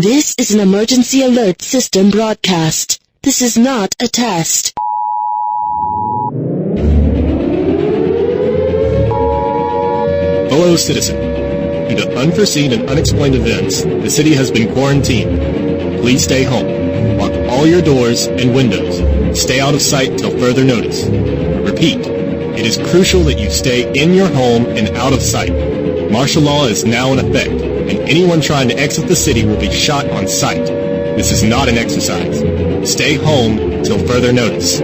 This is an emergency alert system broadcast. This is not a test. Hello, citizen. Due to unforeseen and unexplained events, the city has been quarantined. Please stay home. Lock all your doors and windows. Stay out of sight till further notice. Repeat, it is crucial that you stay in your home and out of sight. Martial law is now in effect, and anyone trying to exit the city will be shot on sight. This is not an exercise. Stay home till further notice.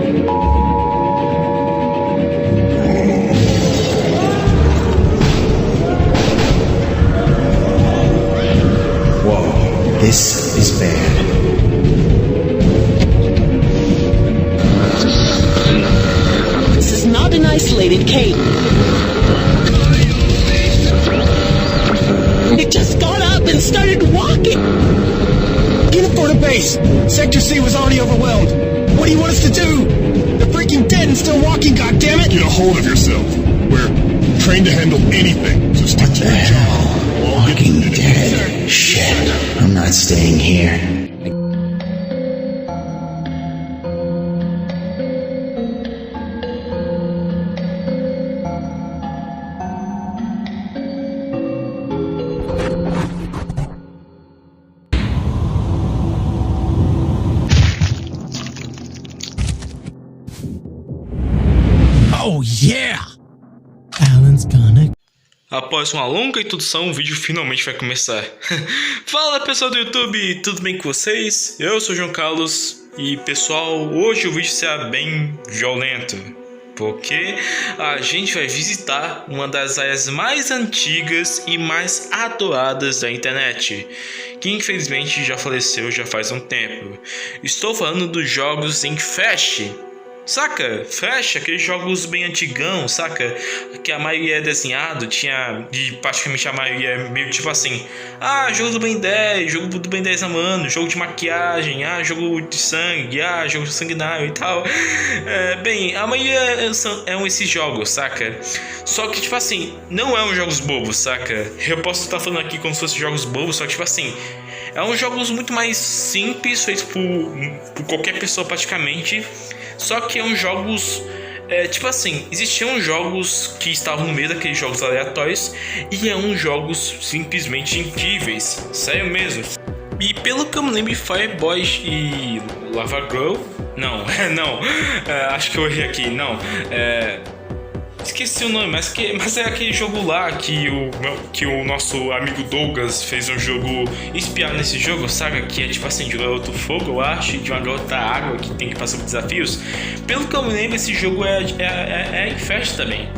Whoa, this is bad. This is not an isolated case. It just got up and started walking. Get it for the base. Sector C was already overwhelmed. What do you want us to do? They're freaking dead and still walking, goddammit! Get a hold of yourself. We're trained to handle anything, so stick to your job. Walking Dead. Shit, I'm not staying here. Oh yeah! Alan's gonna. Após uma longa introdução, o vídeo finalmente vai começar. Fala pessoal do YouTube, tudo bem com vocês? Eu sou o João Carlos e pessoal, hoje o vídeo será bem violento, porque a gente vai visitar uma das áreas mais antigas e mais adoradas da internet, que infelizmente já faleceu já faz um tempo. Estou falando dos jogos em Flash. Saca? Flash, aqueles jogos bem antigão, saca? Que a maioria é desenhado, e praticamente a maioria é meio tipo assim: ah, jogo do Ben 10, jogo do Ben 10 a mano, jogo de maquiagem, jogo de sangue, jogo sanguinário e tal. Bem, a maioria são esses jogos, saca? Só que tipo assim, não é um jogos bobos, saca? Eu posso estar falando aqui como se fossem jogos bobos, só que tipo assim, é um jogos muito mais simples, feitos por qualquer pessoa praticamente. Só que é uns jogos, tipo assim, existiam jogos que estavam no meio daqueles jogos aleatórios e é uns jogos simplesmente incríveis, sério mesmo. E pelo que eu me lembro, Fireboy e Lava Girl, não, acho que eu errei aqui, esqueci o nome, mas é aquele jogo lá que o nosso amigo Douglas fez um jogo inspirado nesse jogo, sabe? Que é tipo assim, de um garoto fogo, eu acho, e de uma garota água que tem que passar por desafios. Pelo que eu me lembro, esse jogo é em festa também.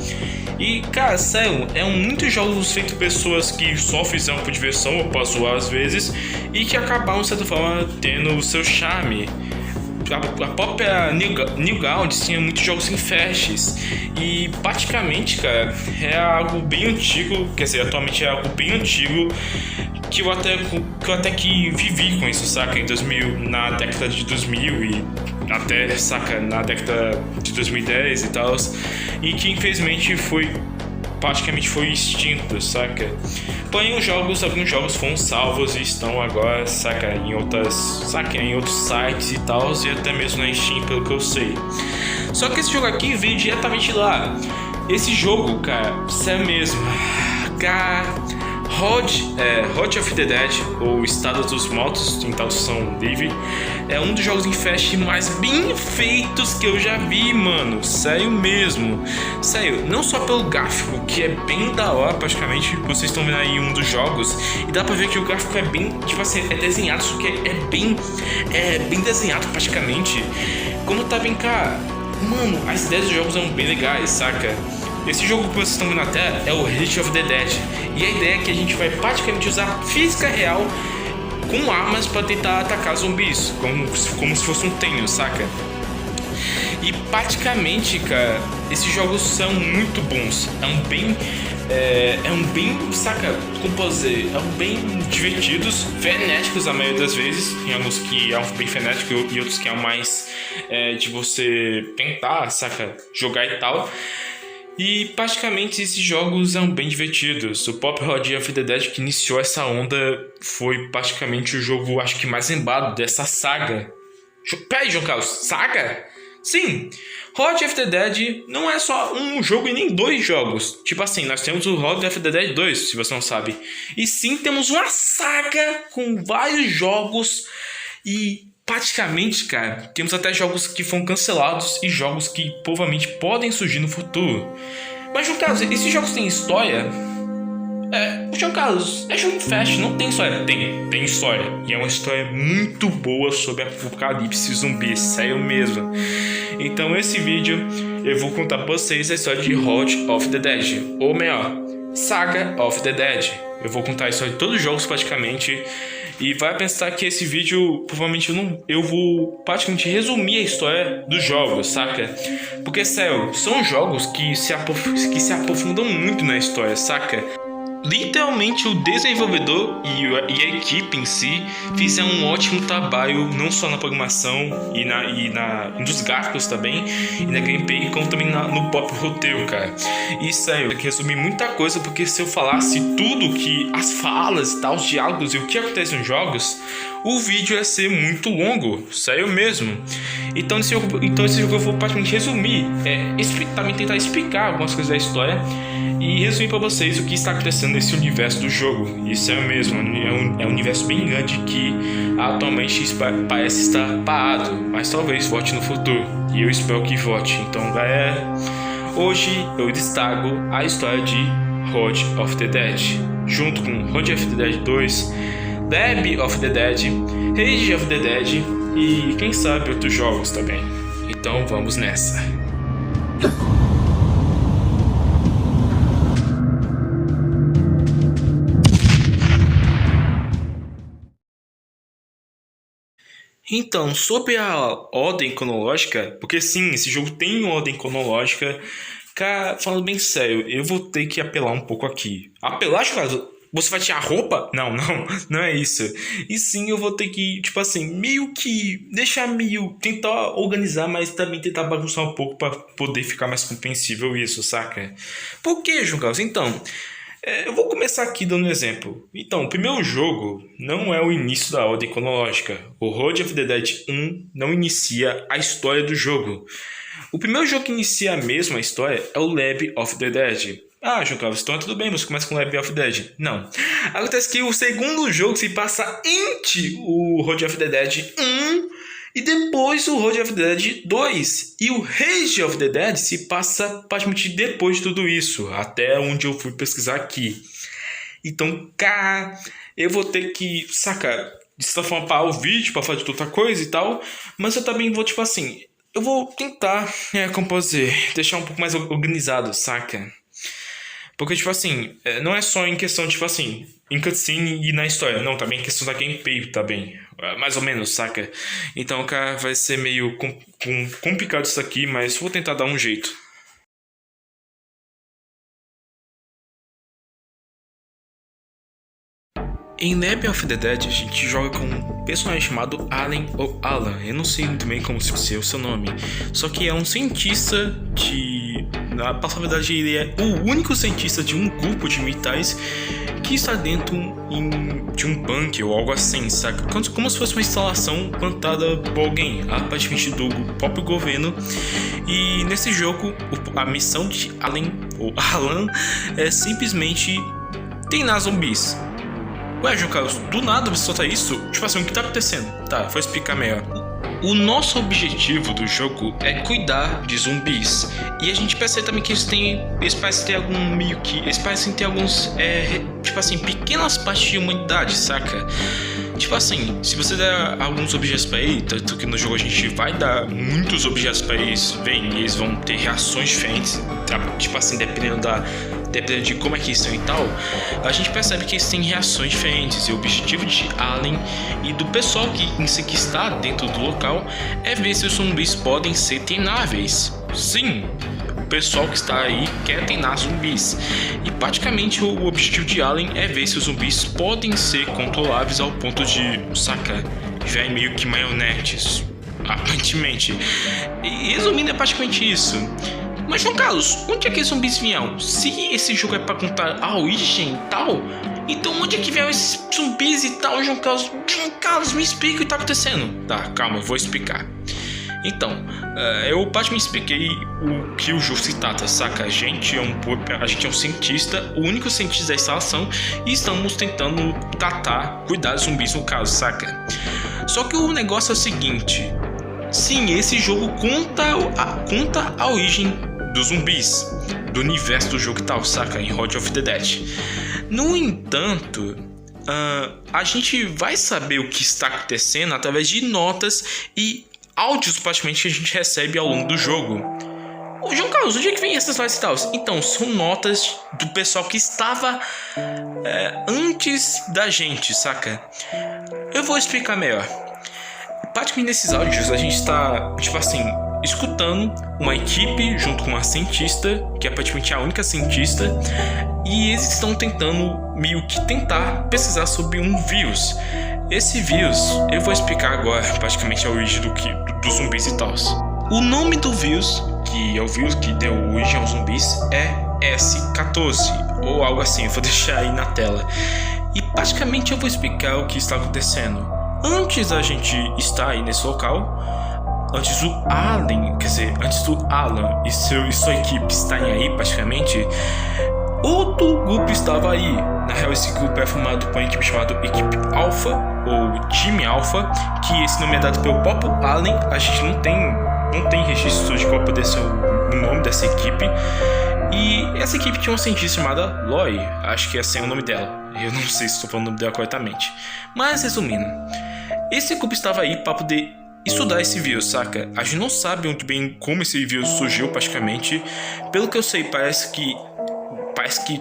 E cara, sério, muitos jogos feitos por pessoas que só fizeram por diversão ou pra zoar às vezes, e que acabaram, de certa forma, tendo o seu charme. A própria Newgrounds tinha muitos jogos em flashes e praticamente, cara, é algo bem antigo, quer dizer, atualmente é algo bem antigo que eu até que vivi com isso, saca, na década de 2000 e até, saca, na década de 2010 e tal, e que infelizmente praticamente foi extinto, saca? Porém, alguns jogos foram salvos e estão agora, saca, em outros sites e tal, e até mesmo na Steam, pelo que eu sei. Só que esse jogo aqui veio diretamente lá. Esse jogo, cara, sério mesmo, Hot of the Dead, ou Estado dos Mortos, em tradução livre, é um dos jogos em flash mais bem feitos que eu já vi, mano. Sério mesmo. Sério, não só pelo gráfico, que é bem da hora, praticamente. Vocês estão vendo aí um dos jogos, e dá pra ver que o gráfico é bem, tipo assim, é desenhado, só que é bem desenhado praticamente. Como tá bem, cara, mano, as ideias dos jogos são bem legais, saca? Esse jogo que vocês estão vendo na tela é o Hot of the Dead, e a ideia é que a gente vai praticamente usar física real com armas para tentar atacar zumbis, como se fosse um treino, saca? E praticamente, cara, esses jogos são muito bons, saca, como posso dizer, bem divertidos, frenéticos a maioria das vezes, tem alguns que é bem frenético e outros que é mais de você tentar, saca, jogar e tal. E praticamente esses jogos são bem divertidos. O Pop Road of the Dead que iniciou essa onda foi praticamente o jogo, acho que mais lembrado dessa saga. Peraí, João Carlos, saga? Sim, Road of the Dead não é só um jogo e nem dois jogos. Tipo assim, nós temos o Road of the Dead 2, se você não sabe. E sim, temos uma saga com vários jogos e praticamente, cara, temos até jogos que foram cancelados e jogos que provavelmente podem surgir no futuro. Mas, João Carlos, esses jogos têm história? João Carlos, é jogo fast, não tem história. Tem história. E é uma história muito boa sobre apocalipse zumbi, sério mesmo. Então, nesse vídeo, eu vou contar pra vocês a história de Road of the Dead. Ou melhor, Saga of the Dead. Eu vou contar a história de todos os jogos praticamente. E vai pensar que esse vídeo, provavelmente eu vou praticamente resumir a história dos jogos, saca? Porque, sério, são jogos que se aprofundam muito na história, saca? Literalmente o desenvolvedor e a equipe em si fizeram um ótimo trabalho, não só na programação e nos gráficos também, e na gameplay, como também no próprio roteiro, cara. E sério, eu tenho que resumir muita coisa, porque se eu falasse tudo que as falas e tal, os diálogos e o que acontece nos jogos, o vídeo ia ser muito longo, sério mesmo. Então esse jogo eu vou praticamente resumir, também tentar explicar algumas coisas da história e resumir para vocês o que está acontecendo nesse universo do jogo. Isso é mesmo, é um universo bem grande que atualmente parece estar parado, mas talvez volte no futuro, e eu espero que volte. Então, galera, hoje eu destaco a história de Road of the Dead, junto com Road of the Dead 2, Lab of the Dead, Rage of the Dead e quem sabe outros jogos também. Então vamos nessa. Então, sobre a ordem cronológica, porque sim, esse jogo tem uma ordem cronológica, cara, falando bem sério, eu vou ter que apelar um pouco aqui. Apelar, cara? Você vai tirar a roupa? Não é isso. E sim, eu vou ter que, tipo assim, tentar organizar, mas também tentar bagunçar um pouco pra poder ficar mais compreensível isso, saca? Por que, João Carlos? Então, eu vou começar aqui dando um exemplo. Então, o primeiro jogo não é o início da ordem cronológica. O Road of the Dead 1 não inicia a história do jogo. O primeiro jogo que inicia mesmo a história é o Lab of the Dead. Ah, João Carlos, então tudo bem, você começa com Lab of the Dead. Não. Acontece que o segundo jogo se passa entre o Road of the Dead 1 e depois o Road of the Dead 2. E o Rage of the Dead se passa praticamente depois de tudo isso, até onde eu fui pesquisar aqui. Então, cara, eu vou ter que, saca, de certa forma parar o vídeo pra fazer outra coisa e tal, mas eu também vou, tipo assim, eu vou tentar, como posso dizer, deixar um pouco mais organizado, saca? Porque, tipo assim, não é só em questão, tipo assim, em cutscene e na história. Não, também em questão da gameplay também. Mais ou menos, saca? Então, cara, vai ser meio complicado isso aqui, mas vou tentar dar um jeito. Em Lab of the Dead, a gente joga com um personagem chamado Alan ou Alan. Eu não sei muito bem como se fosse o seu nome. Só que é um cientista na verdade, ele é o único cientista de um grupo de militares que está dentro de um bunker ou algo assim, saca? Como se fosse uma instalação plantada por alguém, aparentemente do próprio governo. E nesse jogo, a missão de Alan é simplesmente treinar zumbis. Ué, João Carlos, do nada você solta isso? Tipo assim, o que tá acontecendo? Tá, vou explicar melhor. O nosso objetivo do jogo é cuidar de zumbis. E a gente percebe também que eles parecem ter alguns, tipo assim, pequenas partes de humanidade, saca? Tipo assim, se você der alguns objetos pra ele, tanto que no jogo a gente vai dar muitos objetos pra eles, eles vão ter reações diferentes, tipo assim, dependendo de como é que eles são e tal, a gente percebe que eles têm reações diferentes. E o objetivo de Allen e do pessoal que está dentro do local é ver se os zumbis podem ser treináveis. Sim, o pessoal que está aí quer treinar zumbis. E praticamente o objetivo de Allen é ver se os zumbis podem ser controláveis ao ponto de, saca, já é meio que marionetes, aparentemente. E resumindo, é praticamente isso. Mas João Carlos, onde é que esses zumbis vieram? Se esse jogo é pra contar a origem e tal, então onde é que vieram esses zumbis e tal, João Carlos? João Carlos, me explica o que tá acontecendo. Tá, calma, eu vou explicar. Então, eu praticamente expliquei o que o jogo se trata, saca? A gente é um cientista, o único cientista da instalação, e estamos tentando cuidar dos zumbis no caso, saca? Só que o negócio é o seguinte: sim, esse jogo conta a origem dos zumbis, do universo do jogo e tal, saca? Em Road of the Dead. No entanto, a gente vai saber o que está acontecendo através de notas e áudios praticamente que a gente recebe ao longo do jogo. Ô João Carlos, onde é que vem essas notas e tal? Então, são notas do pessoal que estava antes da gente, saca? Eu vou explicar melhor. Praticamente nesses áudios a gente está, escutando uma equipe junto com uma cientista, que é praticamente a única cientista, e eles estão tentando tentar pesquisar sobre um vírus. Esse vírus, eu vou explicar agora praticamente a origem dos zumbis e tal. O nome do vírus, que é o vírus que deu origem aos zumbis, é S14, ou algo assim, eu vou deixar aí na tela. E praticamente eu vou explicar o que está acontecendo. Antes da gente estar aí nesse local, antes do Alan e sua equipe estarem aí praticamente, outro grupo estava aí. Na real, esse grupo é formado por uma equipe chamada Equipe Alpha, ou Time Alpha, que esse nome é dado pelo próprio Allen. A gente não tem registro de qual poderia ser o nome dessa equipe. E essa equipe tinha uma cientista chamada Loy, acho que é assim o nome dela. Eu não sei se estou falando o nome dela corretamente. Mas resumindo, esse grupo estava aí para poder estudar esse vírus, saca? A gente não sabe muito bem como esse vírus surgiu praticamente. Pelo que eu sei, parece que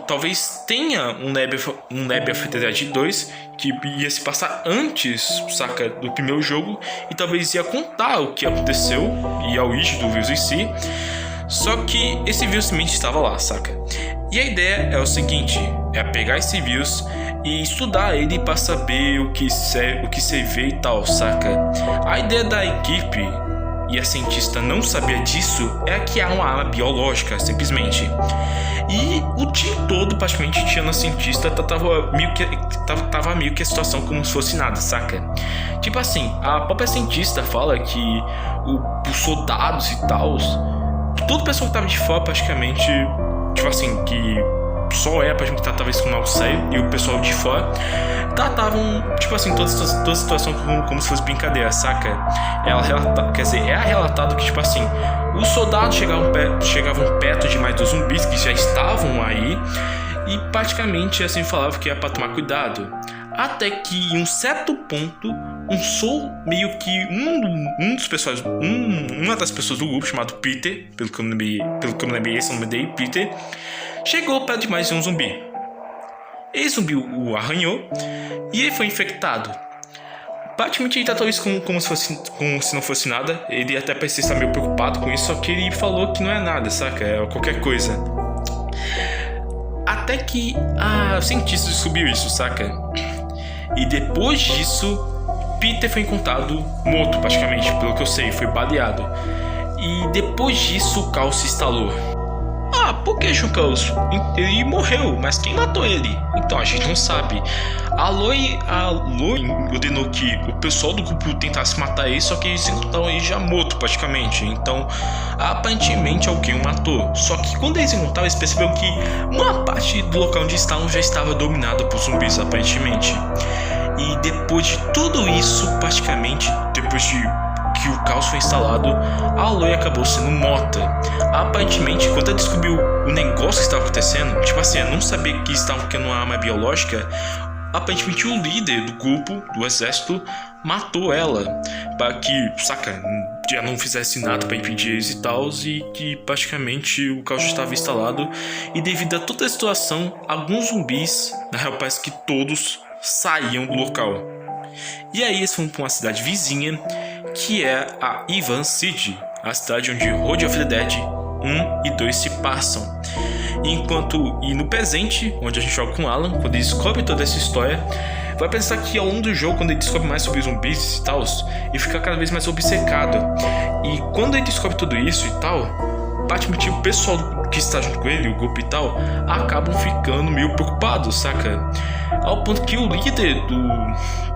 talvez tenha um Lab of the Dead 2 que ia se passar antes, saca, do primeiro jogo, e talvez ia contar o que aconteceu e a origem do vírus em si. Só que esse vírus simplesmente estava lá, saca? E a ideia é o seguinte: é pegar esse vírus e estudar ele para saber o que se vê e tal, saca? A ideia da equipe, e a cientista não sabia disso, é que há uma arma biológica, simplesmente. E o time todo, praticamente, tinha na cientista, tava meio que a situação como se fosse nada, saca? Tipo assim, a própria cientista fala que os soldados e tal, todo o pessoal que tava de fora, praticamente, tipo assim, que só pra gente tratar talvez com algo sério, e o pessoal de fora tratavam, tipo assim, toda a situação como se fosse brincadeira, saca? É relatado que, tipo assim, os soldados chegavam perto demais dos zumbis que já estavam aí, e praticamente assim falava que era pra tomar cuidado. Até que em um certo ponto, uma das pessoas do grupo, chamado Peter, pelo que eu me lembrei, esse nome dele, Peter, chegou perto demais de um zumbi. Esse zumbi o arranhou e ele foi infectado. Praticamente ele tratou isso como se não fosse nada. Ele até parecia estar meio preocupado com isso, só que ele falou que não é nada, saca? É qualquer coisa. Até que a cientista descobriu isso, saca? E depois disso, Peter foi encontrado morto, praticamente, pelo que eu sei, foi baleado. E depois disso, o caos se instalou. Ah, por que, João Carlos? Ele morreu, mas quem matou ele? Então a gente não sabe. A Loy ordenou que o pessoal do grupo tentasse matar ele, só que eles encontraram ele já morto praticamente. Então, aparentemente alguém o matou. Só que quando eles encontraram, eles perceberam que uma parte do local onde estavam já estava dominada por zumbis, aparentemente. E depois de tudo isso, praticamente, depois de que o caos foi instalado, a Loy acabou sendo morta. Aparentemente, quando ela descobriu o negócio que estava acontecendo, tipo assim, ela não sabia que estava criando uma arma biológica, aparentemente o líder do grupo, do exército, matou ela para que, saca, já não fizesse nada para impedir isso e tal, e que praticamente o caos já estava instalado. E devido a toda a situação, alguns zumbis, na real parece que todos, saíam do local. E aí eles foram para uma cidade vizinha, que é a Ivan City, a cidade onde Road of the Dead 1 e 2 se passam. E no presente, onde a gente joga com o Alan, quando ele descobre toda essa história, vai pensar que ao longo do jogo, quando ele descobre mais sobre zumbis e tal, ele fica cada vez mais obcecado. E quando ele descobre tudo isso e tal, praticamente o pessoal que está junto com ele, o grupo e tal, acabam ficando meio preocupados, saca? Ao ponto que o líder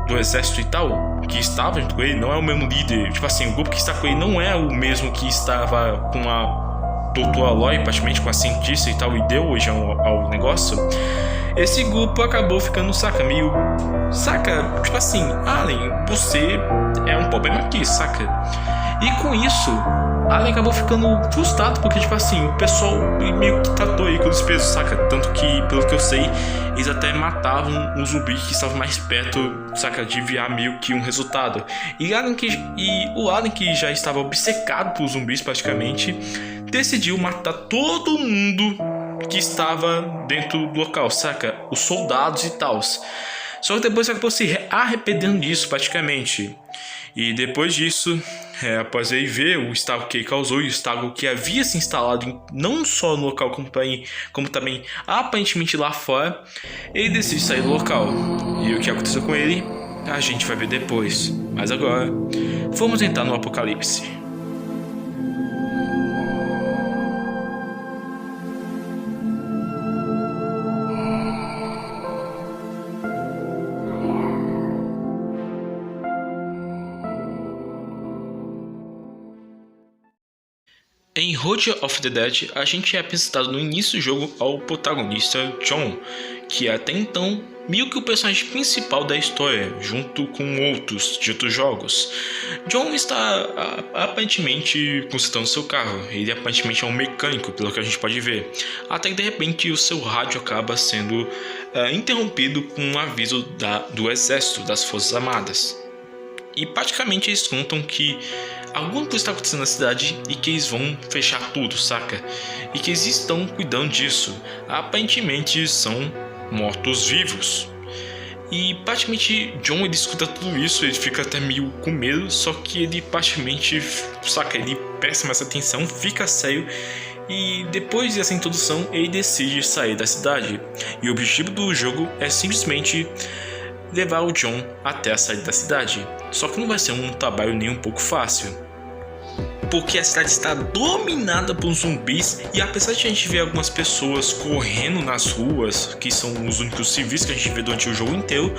do exército e tal, que estava junto com ele, não é o mesmo líder. Tipo assim, o grupo que está com ele não é o mesmo que estava com a doutora Aloy, praticamente com a cientista e tal, e deu hoje ao negócio. Esse grupo acabou ficando, saca, meio... Saca, tipo assim, Allen, você é um problema aqui, saca? E com isso, Allen acabou ficando frustrado, porque, tipo assim, o pessoal meio que tratou aí com desprezo, saca? Tanto que, pelo que eu sei, eles até matavam um zumbi que estava mais perto, saca? De enviar meio que um resultado. E o Allen, que já estava obcecado por zumbis praticamente, decidiu matar todo mundo que estava dentro do local, saca? Os soldados e tal. Só que depois acabou se arrependendo disso praticamente. E depois disso, após ele ver o estrago que ele causou e o estrago que havia se instalado não só no local como também aparentemente lá fora, ele decide sair do local. E o que aconteceu com ele, a gente vai ver depois. Mas agora, vamos entrar no apocalipse. Em Road of the Dead, a gente é apresentado no início do jogo ao protagonista John, que é até então meio que o personagem principal da história, junto com outros de outros jogos. John está aparentemente consertando seu carro, ele aparentemente é um mecânico, pelo que a gente pode ver, até que de repente o seu rádio acaba sendo interrompido com um aviso do exército, das Forças Armadas. E praticamente eles contam que alguma coisa está acontecendo na cidade e que eles vão fechar tudo, saca? E que eles estão cuidando disso. Aparentemente são mortos-vivos. E praticamente John, ele escuta tudo isso, ele fica até meio com medo, só que ele praticamente, saca, ele presta mais atenção, fica sério. E depois dessa introdução, ele decide sair da cidade. E o objetivo do jogo é simplesmente levar o John até a saída da cidade. Só que não vai ser um trabalho nem um pouco fácil, porque a cidade está dominada por zumbis. E apesar de a gente ver algumas pessoas correndo nas ruas, que são os únicos civis que a gente vê durante o jogo inteiro,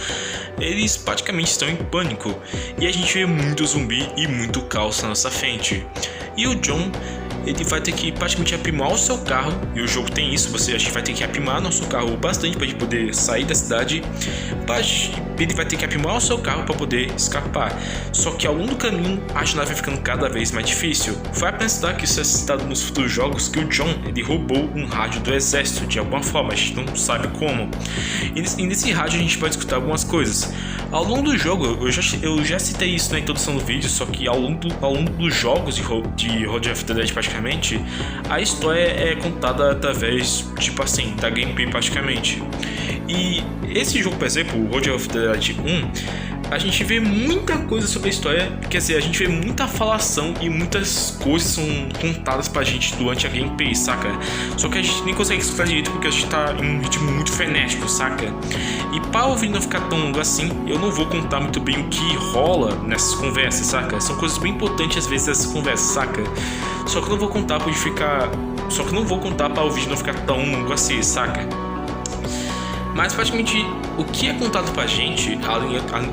eles praticamente estão em pânico. E a gente vê muito zumbi e muito caos na nossa frente. E o John, ele vai ter que praticamente aprimorar o seu carro, e o jogo tem isso, a gente vai ter que aprimorar nosso carro bastante para a gente poder sair da cidade. Ele vai ter que aprimorar o seu carro para poder escapar. Só que ao longo do caminho a jornada vai ficando cada vez mais difícil. Vai pensar que isso é citado nos futuros jogos, que o John, ele roubou um rádio do exército de alguma forma, a gente não sabe como. E nesse rádio a gente pode escutar algumas coisas. Ao longo do jogo, eu já citei isso na introdução do vídeo, só que ao longo dos jogos de Road of the Dead praticamente, a história é contada através, tipo assim, da gameplay praticamente. E esse jogo, por exemplo, o Road of the Dead 1, a gente vê muita coisa sobre a história, quer dizer, a gente vê muita falação e muitas coisas são contadas pra gente durante a gameplay, saca? Só que a gente nem consegue escutar direito porque a gente tá em um ritmo muito frenético, saca? E para o vídeo não ficar tão longo assim, eu não vou contar muito bem o que rola nessas conversas, saca? São coisas bem importantes às vezes nessas conversas, saca? Só que eu não vou contar para o vídeo não ficar tão longo assim, saca? Mas praticamente o que é contado pra gente,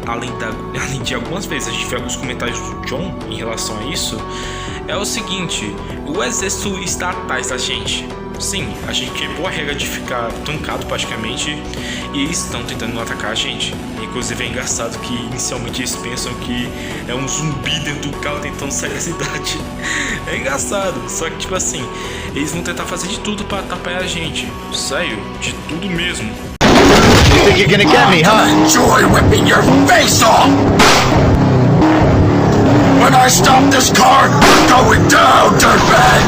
além de algumas vezes a gente vê alguns comentários do John em relação a isso, é o seguinte: o exército está atrás da gente. Sim, a gente quebrou a regra de ficar trancado praticamente e eles estão tentando atacar a gente. Inclusive é engraçado que inicialmente eles pensam que é um zumbi dentro do carro tentando sair da cidade. É engraçado, só que tipo assim, eles vão tentar fazer de tudo pra atrapalhar a gente. Sério, de tudo mesmo. You think you're gonna get me, huh? Enjoy whipping your face off! When I stop this car, you're going down, dirtbag!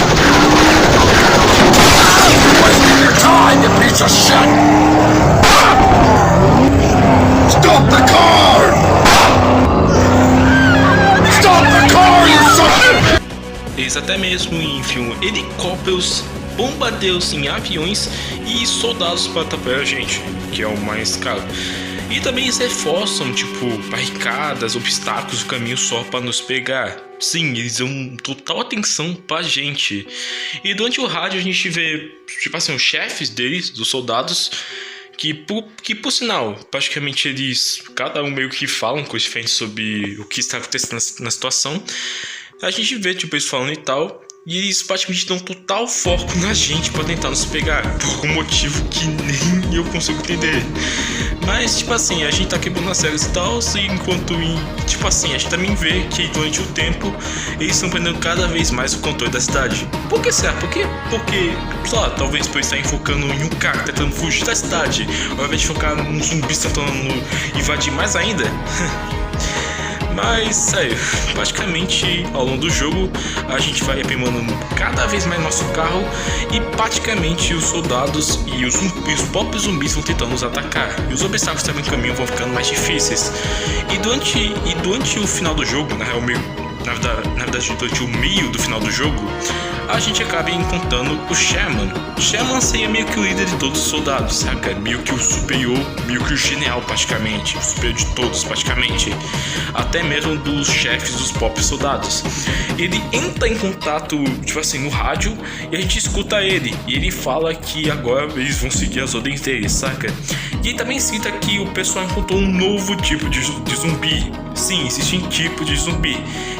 Wasting your time, you piece of shit! Stop the car! Stop the car, you son of... Eles até mesmo enfiam helicópteros, bombardeios em aviões e soldados para atrapalhar a gente, que é o mais caro. E também eles reforçam, tipo, barricadas, obstáculos no caminho só para nos pegar. Sim, eles dão total atenção pra gente. E durante o rádio a gente vê, tipo assim, os chefes deles, dos soldados, que por sinal, praticamente eles, cada um meio que falam coisas diferentes sobre o que está acontecendo na situação. A gente vê, tipo, eles falando e tal, e eles praticamente dão total foco na gente pra tentar nos pegar, por um motivo que nem eu consigo entender. Mas, tipo assim, a gente tá quebrando as regras e tal, e enquanto, tipo assim, a gente também vê que durante o tempo eles estão prendendo cada vez mais o controle da cidade. Por que será? Por quê? Porque, sei lá, talvez por estarem focando em um cara tentando fugir da cidade, ao invés de focar num zumbi tentando invadir mais ainda. Mas, sério, praticamente ao longo do jogo a gente vai aprimorando cada vez mais nosso carro e praticamente os soldados e os próprios zumbis vão tentando nos atacar. E os obstáculos também no caminho vão ficando mais difíceis. E durante o final do jogo, na verdade, durante o meio do final do jogo, a gente acaba encontrando o Sherman. O Sherman seria meio que o líder de todos os soldados, saca? Meio que o superior, meio que o general praticamente, o superior de todos praticamente, até mesmo dos chefes dos próprios soldados. Ele entra em contato, tipo assim, no rádio, e a gente escuta ele, e ele fala que agora eles vão seguir as ordens dele, saca? E ele também cita que o pessoal encontrou um novo tipo de zumbi. Sim, existe um tipo de zumbi,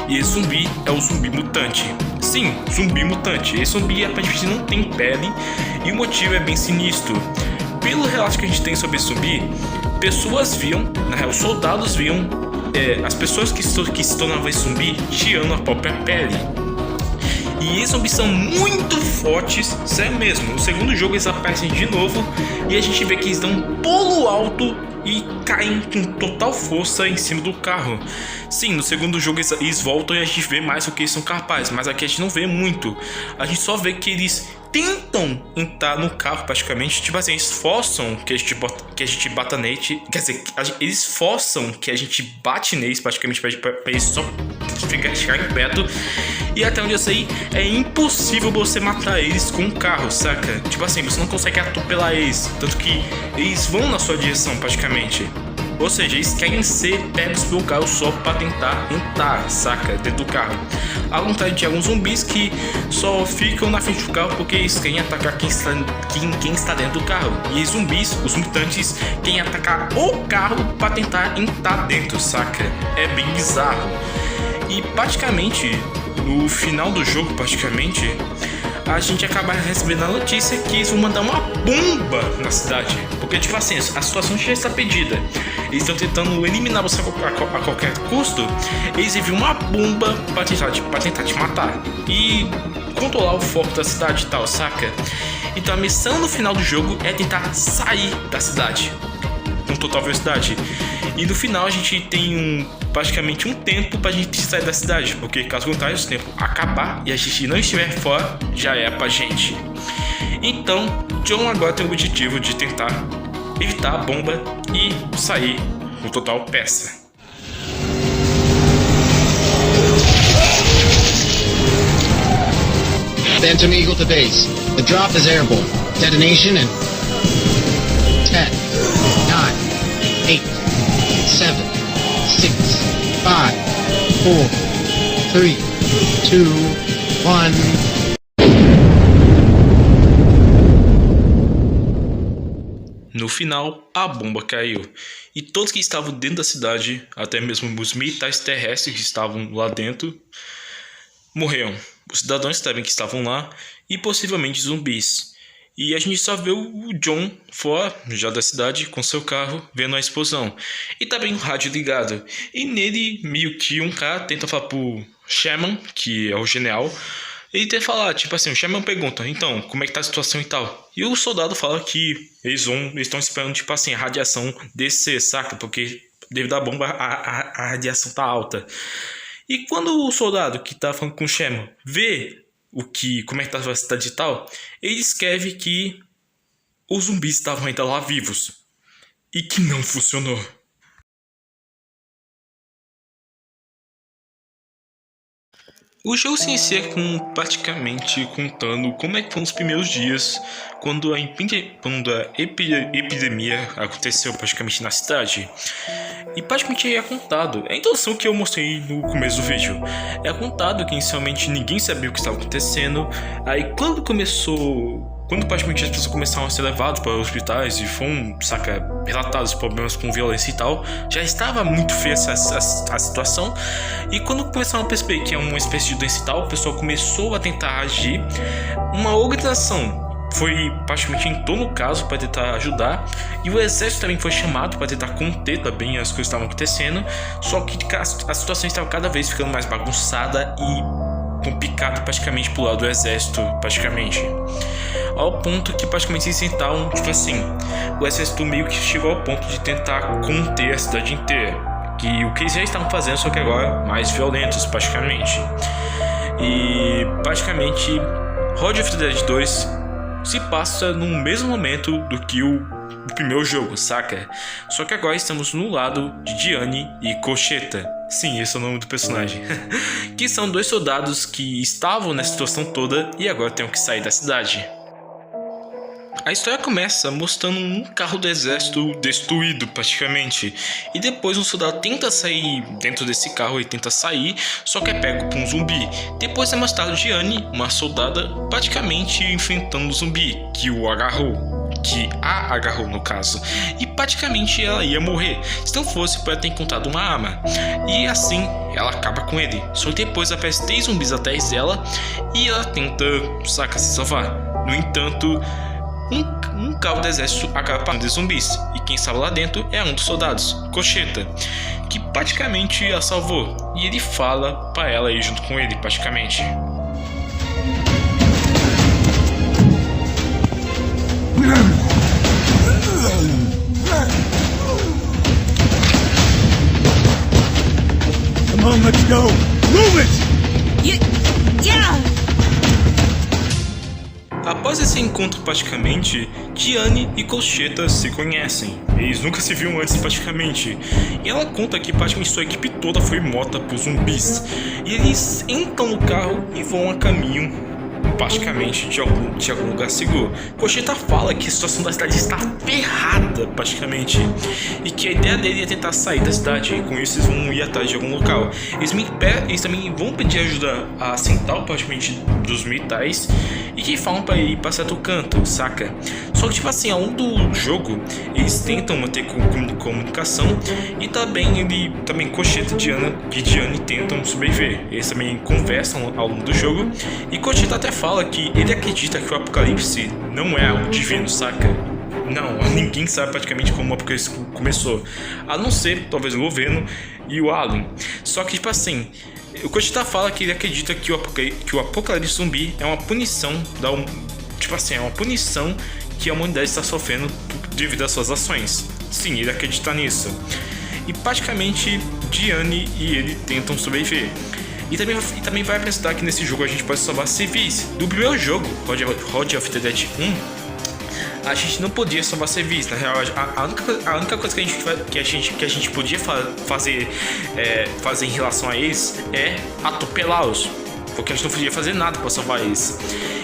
e esse zumbi é o zumbi mutante. Sim, zumbi mutante. Esse zumbi aparentemente não tem pele e o motivo é bem sinistro. Pelo relato que a gente tem sobre esse zumbi, pessoas viam, na real, soldados viam as pessoas que se tornavam esse zumbi tirando a própria pele. E esses zumbis são muito fortes, sério mesmo. No segundo jogo eles aparecem de novo e a gente vê que eles dão um pulo alto e caem com total força em cima do carro. Sim, no segundo jogo eles voltam e a gente vê mais o que eles são capazes, mas aqui a gente não vê muito. A gente só vê que eles tentam entrar no carro praticamente, tipo assim, eles forçam que a gente bata neles, quer dizer, eles forçam que a gente bate neles praticamente pra eles só ficarem perto. E até onde eu sei, é impossível você matar eles com um carro, saca? Tipo assim, você não consegue atropelar eles, tanto que eles vão na sua direção praticamente. Ou seja, eles querem ser pegos pelo carro só pra tentar entrar, saca? Dentro do carro. Ao contrário de alguns zumbis que só ficam na frente do carro porque eles querem atacar quem está dentro do carro. E os zumbis, os mutantes, querem atacar o carro pra tentar entrar dentro, saca? É bem bizarro. E praticamente, no final do jogo, a gente acaba recebendo a notícia que eles vão mandar uma bomba na cidade. Porque, tipo assim, a situação já está pedida. Eles estão tentando eliminar você a qualquer custo. Eles enviam uma bomba pra tentar te matar e controlar o foco da cidade e tal, saca? Então a missão no final do jogo é tentar sair da cidade com total velocidade. E no final a gente tem praticamente um tempo pra gente sair da cidade, porque caso contrário, se o tempo acabar e a gente não estiver fora, já é pra gente. Então, John agora tem o objetivo de tentar evitar a bomba e sair com total peça. Phantom Eagle to base. The drop is airborne. Detonation in 10, 9, 8, 7, 6, 5, 4, 3, 2, 1. No final, a bomba caiu, e todos que estavam dentro da cidade, até mesmo os militares terrestres que estavam lá dentro, morreram. Os cidadãos também que estavam lá, e possivelmente zumbis. E a gente só vê o John fora, já da cidade, com seu carro, vendo a explosão. E também o rádio ligado. E nele, meio que um cara tenta falar pro Sherman, que é o general. Ele tenta falar, tipo assim, o Sherman pergunta, então, como é que tá a situação e tal? E o soldado fala que eles estão esperando, tipo assim, a radiação descer, saca? Porque devido à bomba, a radiação tá alta. E quando o soldado que tá falando com o Sherman vê como é que tava a cidade e tal, ele escreve que os zumbis estavam ainda lá vivos. E que não funcionou. O jogo se inicia praticamente contando como é que foram os primeiros dias quando a epidemia aconteceu praticamente na cidade. E praticamente é contado, é a introdução que eu mostrei no começo do vídeo. É contado que inicialmente ninguém sabia o que estava acontecendo. Aí quando praticamente as pessoas começaram a ser levadas para hospitais e foram, relatados problemas com violência e tal, já estava muito feia a situação. E quando começaram a perceber que é uma espécie de doença e tal, o pessoal começou a tentar agir. Uma organização foi praticamente entrou no caso para tentar ajudar, e o exército também foi chamado para tentar conter também as coisas que estavam acontecendo. Só que a situação estava cada vez ficando mais bagunçada e complicada praticamente pro lado do exército, praticamente. Ao ponto que praticamente eles tentaram, o exército meio que chegou ao ponto de tentar conter a cidade inteira. Que o que eles já estavam fazendo, só que agora mais violentos, praticamente. E praticamente Road of the Dead 2 se passa no mesmo momento do que o primeiro jogo, saca? Só que agora estamos no lado de Diane e Cocheta. Sim, esse é o nome do personagem. Que são dois soldados que estavam nessa situação toda e agora têm que sair da cidade. A história começa mostrando um carro do exército destruído praticamente, e depois um soldado tenta sair dentro desse carro e tenta sair, só que é pego por um zumbi. Depois é mostrado Diane, uma soldada, praticamente enfrentando o zumbi, que a agarrou no caso, e praticamente ela ia morrer se não fosse para ter encontrado uma arma, e assim ela acaba com ele. Só que depois aparece 3 zumbis atrás dela e ela tenta, se salvar. No entanto, um carro do exército acaba parando de zumbis, e quem estava lá dentro é um dos soldados, Cocheta, que praticamente a salvou, e ele fala para ela ir junto com ele, praticamente. Come on, let's go! Move it! Yeah! Após esse encontro praticamente, Diane e Cocheta se conhecem. Eles nunca se viram antes praticamente. E ela conta que praticamente sua equipe toda foi morta por zumbis. E eles entram no carro e vão a caminho praticamente de algum lugar seguro. Cocheta fala que a situação da cidade está ferrada praticamente, e que a ideia dele é tentar sair da cidade, e com isso eles vão ir atrás de algum local. Eles também vão pedir ajuda a central praticamente dos militares, e que falam para ir para certo canto, saca? Só que ao longo do jogo eles tentam manter comunicação, e também Cocheta e Diane tentam sobreviver. Eles também conversam ao longo do jogo, e Cocheta até fala que ele acredita que o apocalipse não é algo divino, saca? Não, ninguém sabe praticamente como o apocalipse começou, a não ser talvez o governo e o Alan. Só que o Cocheta fala que ele acredita que o apocalipse zumbi é uma punição é uma punição que a humanidade está sofrendo devido às suas ações. Sim, ele acredita nisso. E praticamente Diane e ele tentam sobreviver. E também vai apresentar que nesse jogo a gente pode salvar civis. Do primeiro jogo, Road of the Dead 1, a gente não podia salvar civis. Na real, a única coisa que a gente podia fazer em relação a eles é atropelá-los, porque a gente não podia fazer nada para salvar eles.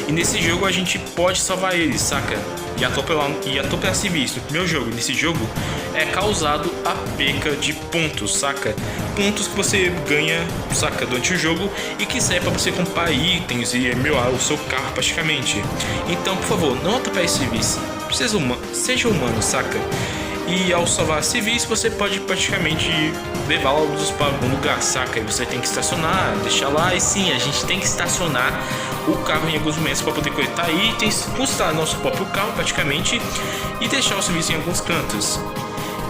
E nesse jogo a gente pode salvar eles, saca? E atropelar civis. No primeiro jogo, nesse jogo, é causado a perca de pontos, saca? Pontos que você ganha, saca, durante o jogo, e que serve para você comprar itens e melhorar o seu carro praticamente. Então, por favor, não atropele civis. Seja humano, saca? E ao salvar civis, você pode praticamente levá-los para algum lugar, saca? E você tem que estacionar, deixar lá. E sim, a gente tem que estacionar o carro em alguns momentos para poder coletar itens, custar nosso próprio carro praticamente, e deixar o serviço em alguns cantos.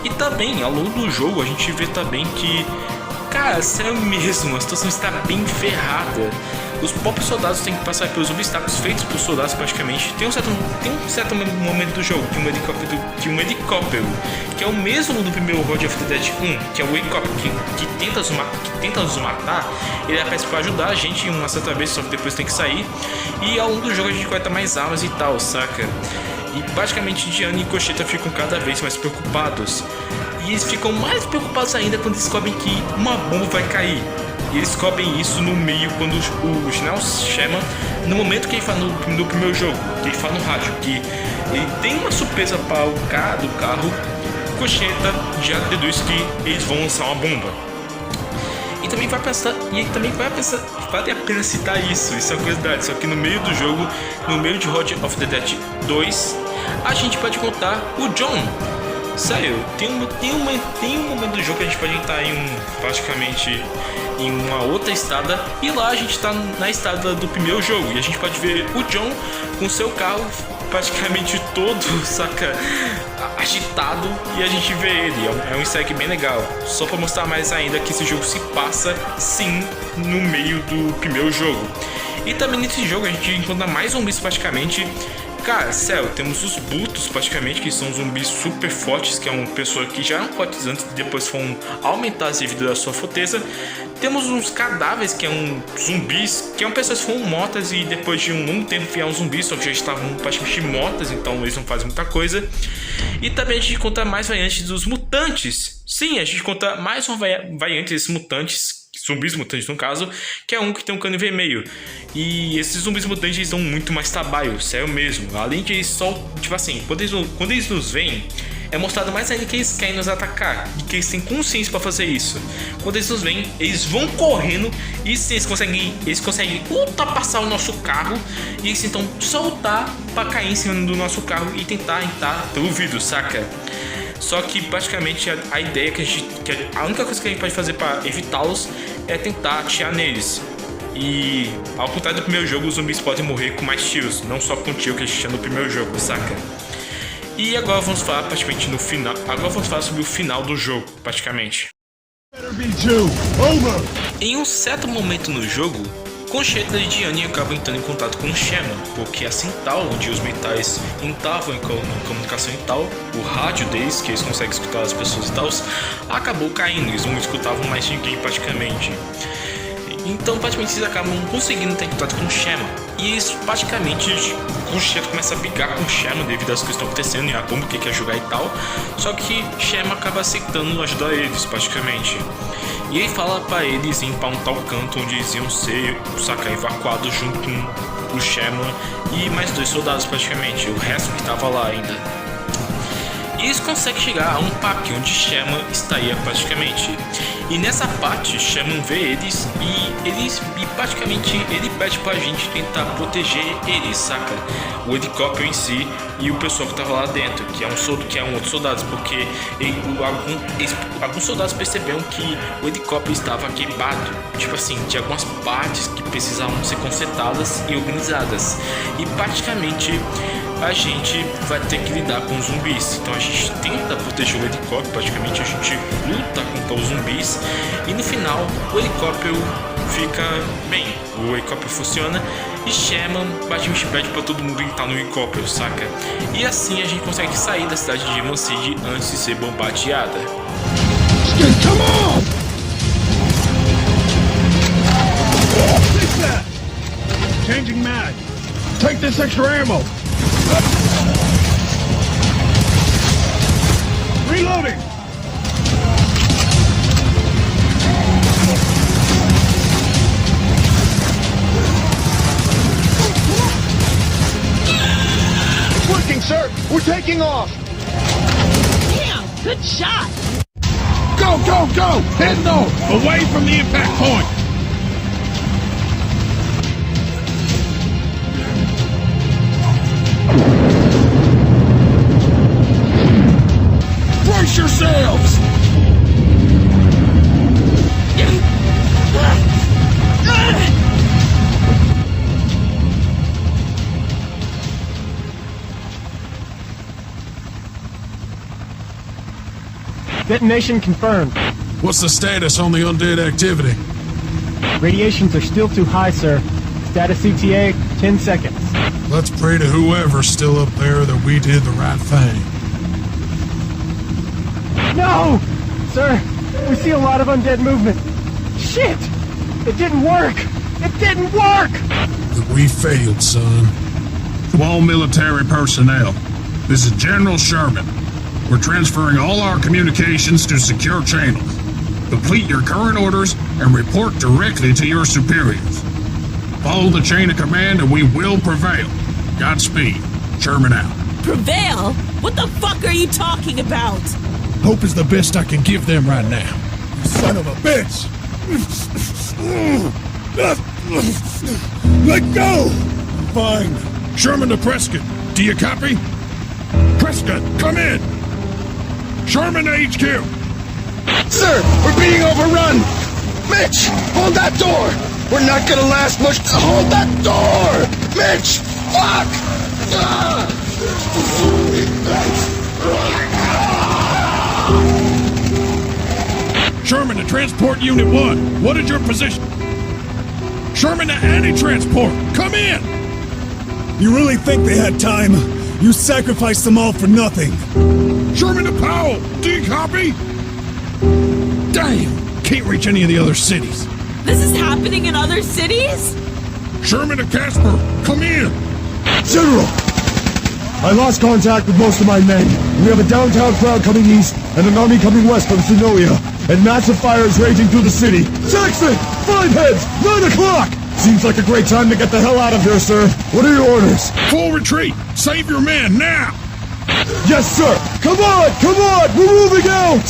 E também, ao longo do jogo, a gente vê também que, cara, sério mesmo, a situação está bem ferrada. Os próprios soldados têm que passar pelos obstáculos feitos por soldados praticamente. Tem um certo momento do jogo que um helicóptero, que é o mesmo do primeiro Road of the Dead 1, que é o helicóptero que tenta nos matar, ele aparece para ajudar a gente em uma certa vez, só que depois tem que sair. E ao longo do jogo a gente coleta mais armas e tal, saca? E praticamente Diane e Cocheta ficam cada vez mais preocupados. E eles ficam mais preocupados ainda quando descobrem que uma bomba vai cair. E eles cobrem isso no meio quando o General Sherman, no momento que ele fala no primeiro jogo, que ele fala no rádio, que ele tem uma surpresa para o cara do carro, Cocheta já deduz que eles vão lançar uma bomba. E também vai pensar, vale a pena citar isso é uma curiosidade, só que no meio do jogo, no meio de Road of the Dead 2, a gente pode contar o John. Sério, tem um momento do jogo que a gente pode entrar praticamente em uma outra estrada, e lá a gente está na estrada do primeiro jogo, e a gente pode ver o John com seu carro praticamente todo, saca, agitado, e a gente vê ele. É um easter egg bem legal, só para mostrar mais ainda que esse jogo se passa sim no meio do primeiro jogo. E também nesse jogo a gente encontra mais zumbis praticamente. Cara, sério, temos os Brutos praticamente, que são zumbis super fortes, que é uma pessoa que já eram fortes antes e depois foram aumentados devido à sua forteza. Temos uns cadáveres, que zumbis, que pessoas que foram mortas e depois de um longo tempo vieram zumbis, só que já estavam praticamente mortas, então eles não fazem muita coisa. E também a gente conta mais variantes dos mutantes. Sim, a gente conta mais uma variante desses mutantes, zumbis mutantes no caso, que é um que tem um cano vermelho. E esses zumbis mutantes eles dão muito mais trabalho, sério mesmo. Além de eles só, tipo assim, quando eles nos veem, é mostrado mais ainda que eles querem nos atacar e que eles têm consciência para fazer isso. Quando eles nos veem, eles vão correndo e sim, eles conseguem ultrapassar o nosso carro e eles tentam soltar para cair em cima do nosso carro e tentar entrar pelo vidro, saca? Só que praticamente a ideia a única coisa que a gente pode fazer para evitá-los é tentar atirar neles. E ao contrário do primeiro jogo, os zumbis podem morrer com mais tiros, não só com o tiro que a gente tinha no primeiro jogo, saca? E agora vamos falar praticamente no final. Agora vamos falar sobre o final do jogo, praticamente. Em um certo momento no jogo, Concheta e Diane acabam entrando em contato com o Sherman, porque a Sintal, onde os militares entravam em comunicação e tal, o rádio deles, que eles conseguem escutar as pessoas e tal, acabou caindo, eles não escutavam mais ninguém praticamente. Então praticamente eles acabam conseguindo ter contato com o Sherman. E eles praticamente, o Concheta começa a brigar com o Sherman devido às coisas que estão acontecendo e a bomba que quer jogar e tal. Só que Sherman acaba aceitando ajudar eles praticamente. E ele fala pra eles ir pra um tal canto onde eles iam ser, evacuados junto com o Sherman e mais 2 soldados praticamente, o resto que tava lá ainda. E eles conseguem chegar a um parque onde Sherman estaria praticamente. E nessa parte, Sherman vê eles e praticamente ele pede pra gente tentar proteger eles, saca? O helicóptero em si e o pessoal que tava lá dentro, que é um outro soldado, porque alguns soldados perceberam que o helicóptero estava quebrado. Tipo assim, tinha algumas partes que precisavam ser consertadas e organizadas. E praticamente a gente vai ter que lidar com os zumbis. Então a gente tenta proteger o helicóptero, praticamente a gente luta contra os zumbis e no final o helicóptero fica bem, o helicóptero funciona e Sherman praticamente pede pra todo mundo entrar no helicóptero, saca? E assim a gente consegue sair da cidade de River City antes de ser bombardeada. Come on! Fix that! Changing mag. Take this extra ammo. Reloading! It's working, sir! We're taking off! Damn, good shot! Go, go, go! Head north! Away from the impact point! Brace yourselves! Detonation confirmed. What's the status on the undead activity? Radiations are still too high, sir. Status CTA, 10 seconds. Let's pray to whoever's still up there that we did the right thing. No! Sir, we see a lot of undead movement. Shit! It didn't work! It didn't work! We failed, son. To all military personnel, this is General Sherman. We're transferring all our communications to secure channels. Complete your current orders and report directly to your superiors. Follow the chain of command and we will prevail. Godspeed. Sherman out. Prevail? What the fuck are you talking about? Hope is the best I can give them right now. You son of a bitch! Let go! Fine. Sherman to Prescott. Do you copy? Prescott, come in! Sherman to HQ! Sir, we're being overrun! Mitch, hold that door! We're not gonna last much. Hold that door! Mitch! Fuck! Sherman to Transport Unit 1. What is your position? Sherman to anti-transport. Come in! You really think they had time? You sacrificed them all for nothing. Sherman to Powell. Do you copy? Damn! Can't reach any of the other cities. This is happening in other cities? Sherman to Casper. Come in! General! I lost contact with most of my men. We have a downtown crowd coming east and an army coming west from Sonoya. And massive fires raging through the city. Jackson! 5 heads! 9 o'clock! Seems like a great time to get the hell out of here, sir. What are your orders? Full retreat! Save your men, now! Yes, sir! Come on! Come on! We're moving out!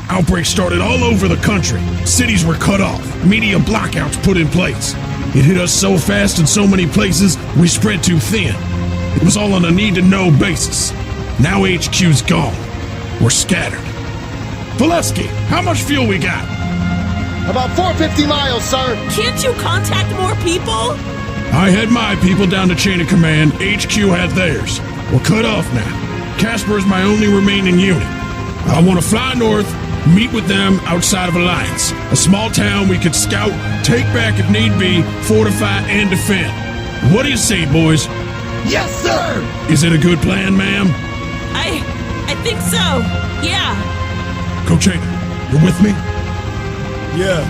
Outbreaks started all over the country. Cities were cut off. Media blackouts put in place. It hit us so fast in so many places, we spread too thin. It was all on a need-to-know basis. Now HQ's gone. We're scattered. Valesky, how much fuel we got? About 450 miles, sir. Can't you contact more people? I had my people down to chain of command. HQ had theirs. We're cut off now. Casper is my only remaining unit. I want to fly north, meet with them outside of Alliance. A small town we could scout, take back if need be, fortify, and defend. What do you say, boys? Yes, sir! Is it a good plan, ma'am? I think so. Yeah. Kocheta, you're with me? Yeah.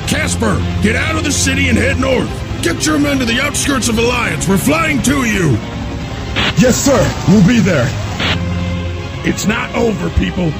Casper, get out of the city and head north. Get your men to the outskirts of Alliance. We're flying to you. Yes, sir. We'll be there. It's not over, people.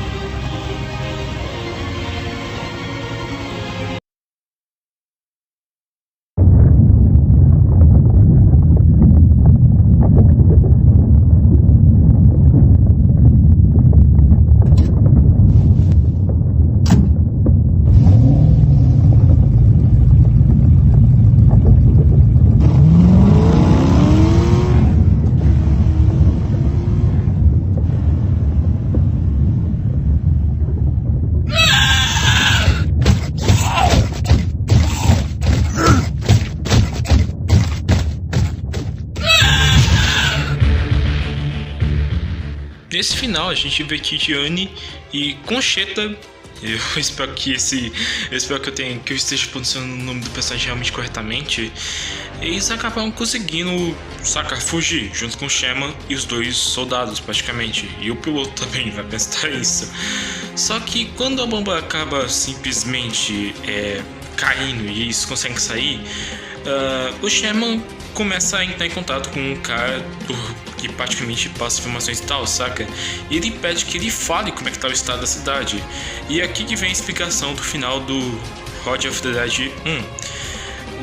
Nesse final a gente vê que Diane e Concheta, eu espero que eu esteja pronunciando o nome do personagem realmente corretamente, eles acabaram conseguindo, fugir junto com Sherman e os 2 soldados praticamente, e o piloto também vai pensar isso. Só que quando a bomba acaba simplesmente caindo e eles conseguem sair, o Sherman começa a entrar em contato com um cara que praticamente passa informações e tal, saca? E ele pede que ele fale como é que tá o estado da cidade. E é aqui que vem a explicação do final do Road of the Dead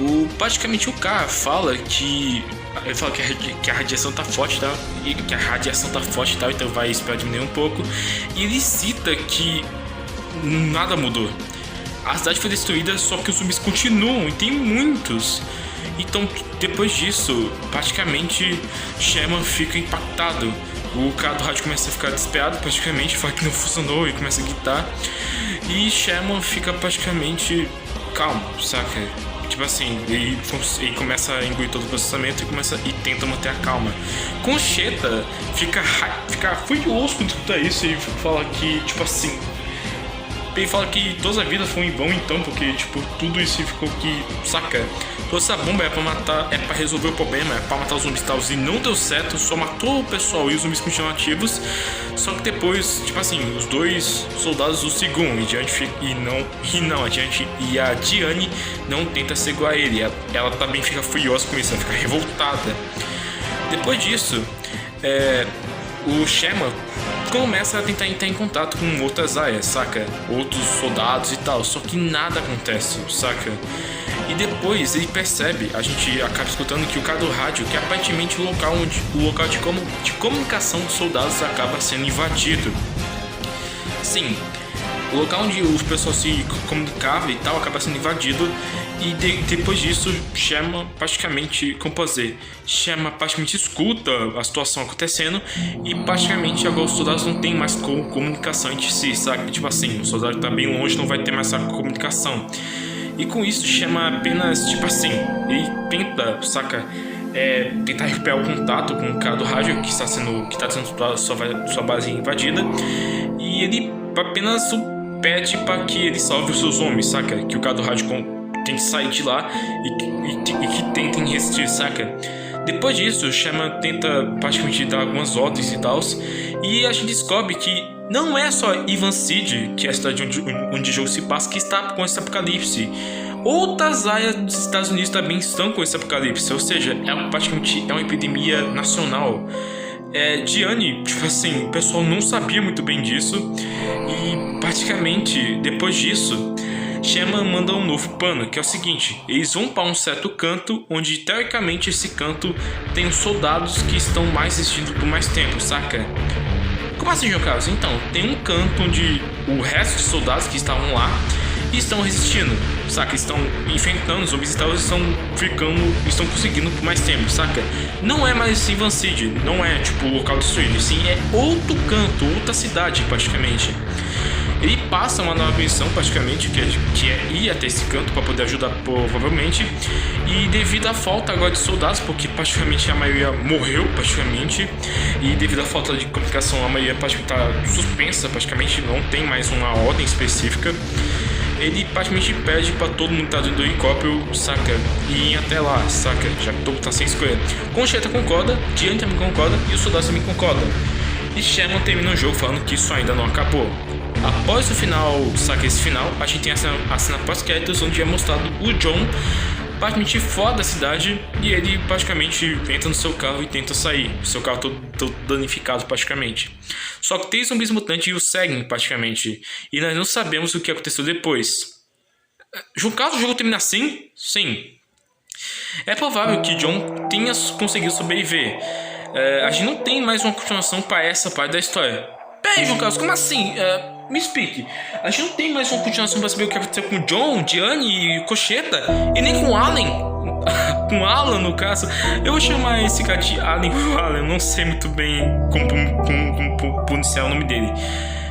1. Praticamente o cara fala que... Ele fala que a radiação tá forte, tá? E que a radiação tá forte e tal, então vai esperar diminuir um pouco. E ele cita que nada mudou. A cidade foi destruída, só que os zumbis continuam, e tem muitos. Então, depois disso, praticamente, Sherman fica impactado. O cara do rádio começa a ficar desesperado, praticamente, fala que não funcionou e começa a gritar. E Sherman fica praticamente calmo, saca? Tipo assim, ele começa a engolir todo o processamento e tenta manter a calma. Concheta fica furioso com tudo isso e fala que, tipo assim... Ele fala que toda a vida foi em vão então, porque tipo, tudo isso ficou que, saca? Toda essa bomba é pra matar, é pra resolver o problema, é pra matar os zumbis e tal, e não deu certo, só matou o pessoal e os zumbis continuam ativos. Só que depois, tipo assim, os 2 soldados o seguram e a Diane não tenta segurar ele. Ela também fica furiosa com isso, ela fica revoltada. Depois disso, o Sherman começa a tentar entrar em contato com outras áreas, saca? Outros soldados e tal, só que nada acontece, saca? E depois ele percebe, a gente acaba escutando que o cara do rádio, que aparentemente o local de comunicação dos soldados acaba sendo invadido. Sim, o local onde os pessoas se comunicavam e tal acaba sendo invadido. E depois disso, Sherman praticamente escuta a situação acontecendo. E praticamente agora os soldados não tem mais comunicação entre si, sabe? Tipo assim, o soldado que tá bem longe não vai ter mais essa comunicação. E com isso, Sherman apenas, tipo assim, ele tenta, saca? Tentar recuperar o contato com o cara do rádio que está tendo sua base invadida. E ele apenas pede para que ele salve os seus homens, saca? Que o cara do rádio tem que sair de lá e que tentem resistir, saca? Depois disso, o Sherman tenta praticamente dar algumas ordens e tal. E a gente descobre que não é só Ivan City, que é a cidade onde o jogo se passa, que está com esse apocalipse. Outras áreas dos Estados Unidos também estão com esse apocalipse. Ou seja, praticamente uma epidemia nacional. Diane, tipo assim, o pessoal não sabia muito bem disso. E praticamente, depois disso, Sherman manda um novo plano, que é o seguinte: eles vão para um certo canto, onde teoricamente esse canto tem os soldados que estão mais resistindo por mais tempo, saca? Como assim, João Carlos? Então, tem um canto onde o resto de soldados que estavam lá estão resistindo, saca? Estão enfrentando os zumbis e tal, estão conseguindo por mais tempo, saca? Não é mais Ivan City, não é tipo o local destruído, sim, é outro canto, outra cidade praticamente. Ele passa uma nova missão praticamente, que é ir até esse canto para poder ajudar provavelmente. E devido à falta agora de soldados, porque praticamente a maioria morreu praticamente, e devido à falta de comunicação a maioria praticamente está suspensa, praticamente não tem mais uma ordem específica. Ele praticamente pede para todo mundo estar dentro do helicóptero, saca? E ir até lá, saca? Já que todo mundo tá sem escolher. Concheta concorda, Diane também concorda e os soldados também concordam. E Sherman termina o jogo falando que isso ainda não acabou. Após o final, saca, esse final, a gente tem a cena pós-créditos onde é mostrado o John praticamente fora da cidade e ele praticamente entra no seu carro e tenta sair. O seu carro todo danificado praticamente. Só que tem zumbis mutantes e o seguem praticamente. E nós não sabemos o que aconteceu depois. João Carlos, o jogo termina assim? Sim. É provável que John tenha conseguido sobreviver. A gente não tem mais uma continuação para essa parte da história. Peraí, João Carlos, como assim? Me explique. A gente não tem mais uma continuação para saber o que aconteceu com John, Diane e Cocheta. E nem com Alan. Com Alan, no caso. Eu vou chamar esse cara de Alan ou Alan. Eu não sei muito bem como pronunciar o nome dele.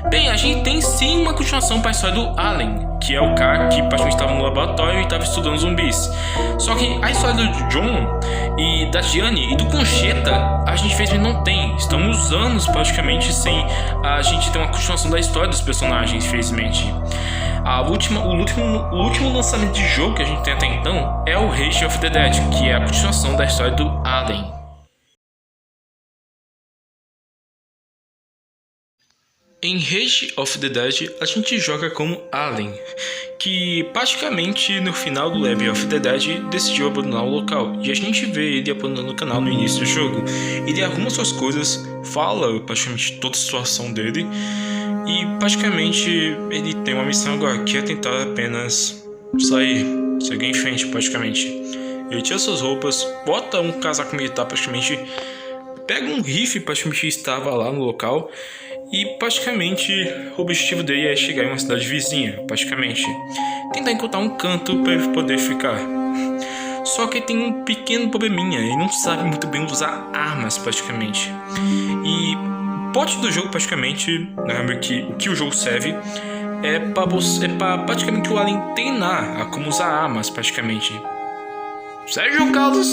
Bem, a gente tem sim uma continuação para a história do Alan, que é o cara que praticamente estava no laboratório e estava estudando zumbis. Só que a história do John e da Diane e do Concheta a gente infelizmente não tem. Estamos anos praticamente sem a gente ter uma continuação da história dos personagens, infelizmente. O último lançamento de jogo que a gente tem até então é o Rage of the Dead, que é a continuação da história do Alan. Em Rage of the Dead, a gente joga como Alan, que praticamente no final do Lab of the Dead decidiu abandonar o local, e a gente vê ele abandonando o canal no início do jogo. Ele arruma suas coisas, fala praticamente toda a situação dele, e praticamente ele tem uma missão agora, que é tentar apenas seguir em frente praticamente. Ele tira suas roupas, bota um casaco militar praticamente, pega um rifle praticamente que estava lá no local. E praticamente o objetivo dele é chegar em uma cidade vizinha, praticamente tentar encontrar um canto para ele poder ficar. Só que tem um pequeno probleminha, ele não sabe muito bem usar armas praticamente. E o plot do jogo praticamente, que o que o jogo serve é para praticamente o Alan treinar a como usar armas praticamente. Sério, João Carlos?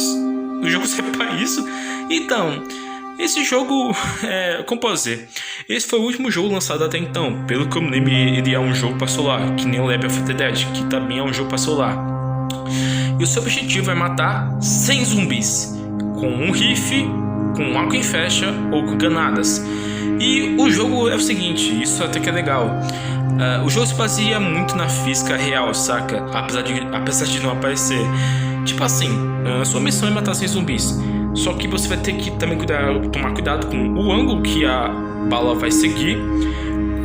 O jogo serve para isso? Então, esse jogo, como posso dizer, esse foi o último jogo lançado até então. Pelo que eu me lembro, ele é um jogo para celular, que nem o Lab of the Dead, que também é um jogo para celular. E o seu objetivo é matar 100 zumbis, com um rifle, com arco em flecha ou com granadas. E o jogo é o seguinte, isso até que é legal. O jogo se baseia muito na física real, saca? Apesar de não aparecer. Tipo assim, sua missão é matar 100 zumbis. Só que você vai ter que também tomar cuidado com o ângulo que a bala vai seguir,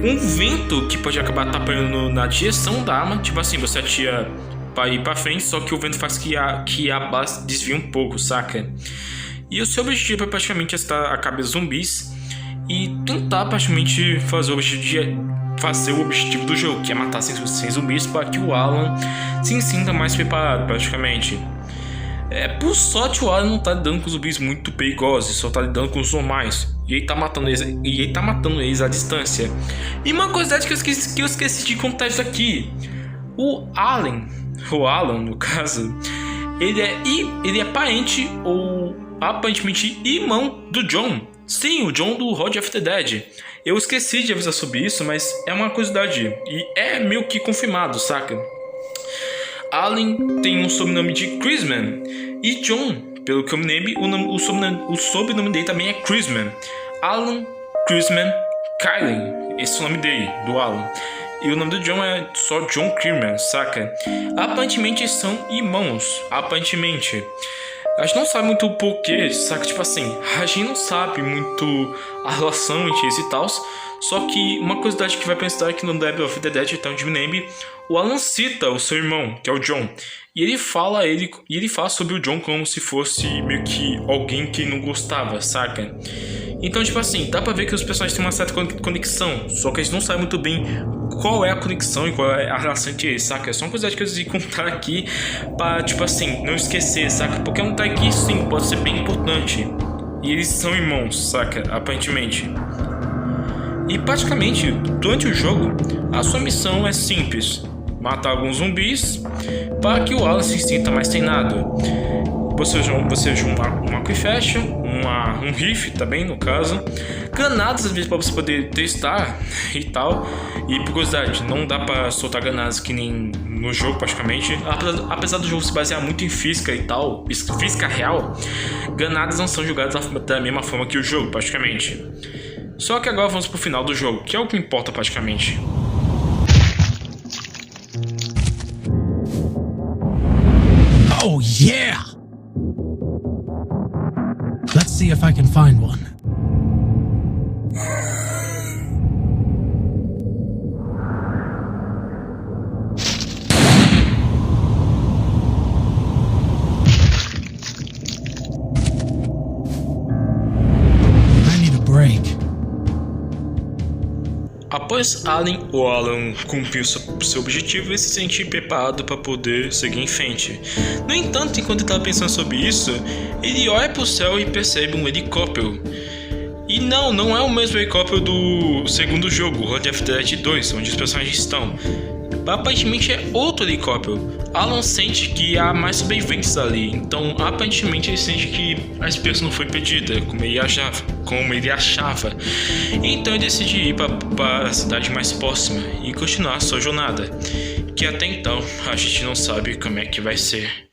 com o vento que pode acabar atrapalhando na direção da arma. Tipo assim, você atira para ir para frente, só que o vento faz que a bala desvie um pouco, saca? E o seu objetivo é praticamente estar a cabeça zumbis e tentar praticamente fazer o objetivo do jogo, que é matar 100 zumbis para que o Alan se sinta mais preparado praticamente. Por sorte o Alan não tá lidando com zumbis muito perigosos, só tá lidando com os normais. E ele tá matando eles à distância. E uma curiosidade que eu esqueci de contar isso aqui. O Alan no caso, ele é parente ou aparentemente irmão do John. Sim, o John do Road of the Dead. Eu esqueci de avisar sobre isso, mas é uma curiosidade. E é meio que confirmado, saca? Alan tem um sobrenome de Chrisman. E John, pelo que eu me lembro, o sobrenome dele também é Chrisman. Alan Chrisman Kylen. Esse é o nome dele, do Alan. E o nome do John é só John Chrisman, saca? Aparentemente são irmãos. Aparentemente. A gente não sabe muito o porquê, saca? Tipo assim, a gente não sabe muito a relação entre eles e tal. Só que uma curiosidade que vai pensar é que no Dead of the Dead, então de me lembro, o Alan cita o seu irmão, que é o John. E ele fala sobre o John como se fosse meio que alguém que não gostava, saca? Então, tipo assim, dá pra ver que os personagens têm uma certa conexão. Só que a gente não sabe muito bem qual é a conexão e qual é a relação entre eles, saca? É só uma curiosidade que eu decidi contar aqui pra, tipo assim, não esquecer, saca? Porque é um tag que, sim, pode ser bem importante. E eles são irmãos, saca? Aparentemente. E praticamente, durante o jogo, a sua missão é simples: matar alguns zumbis para que o Alan se sinta mais treinado. Você usa um arco e flecha, um rifle também no caso, granadas às vezes para você poder testar e tal. E por curiosidade, não dá para soltar granadas que nem no jogo praticamente. Apesar do jogo se basear muito em física e tal, física real, granadas não são jogadas da mesma forma que o jogo praticamente. Só que agora vamos pro final do jogo, que é o que importa praticamente. Oh yeah! Let's see if I can find one. I need a break. Após o Alan cumprir o seu objetivo e se sentir preparado para poder seguir em frente. No entanto, enquanto ele estava pensando sobre isso, ele olha para o céu e percebe um helicóptero. E não é o mesmo helicóptero do segundo jogo, Road of the Dead 2, onde os personagens estão. Aparentemente é outro helicóptero. Alan sente que há mais sobreviventes ali, então aparentemente ele sente que a esperança não foi perdida, como ele achava. Então ele decide ir para a cidade mais próxima e continuar sua jornada, que até então a gente não sabe como é que vai ser.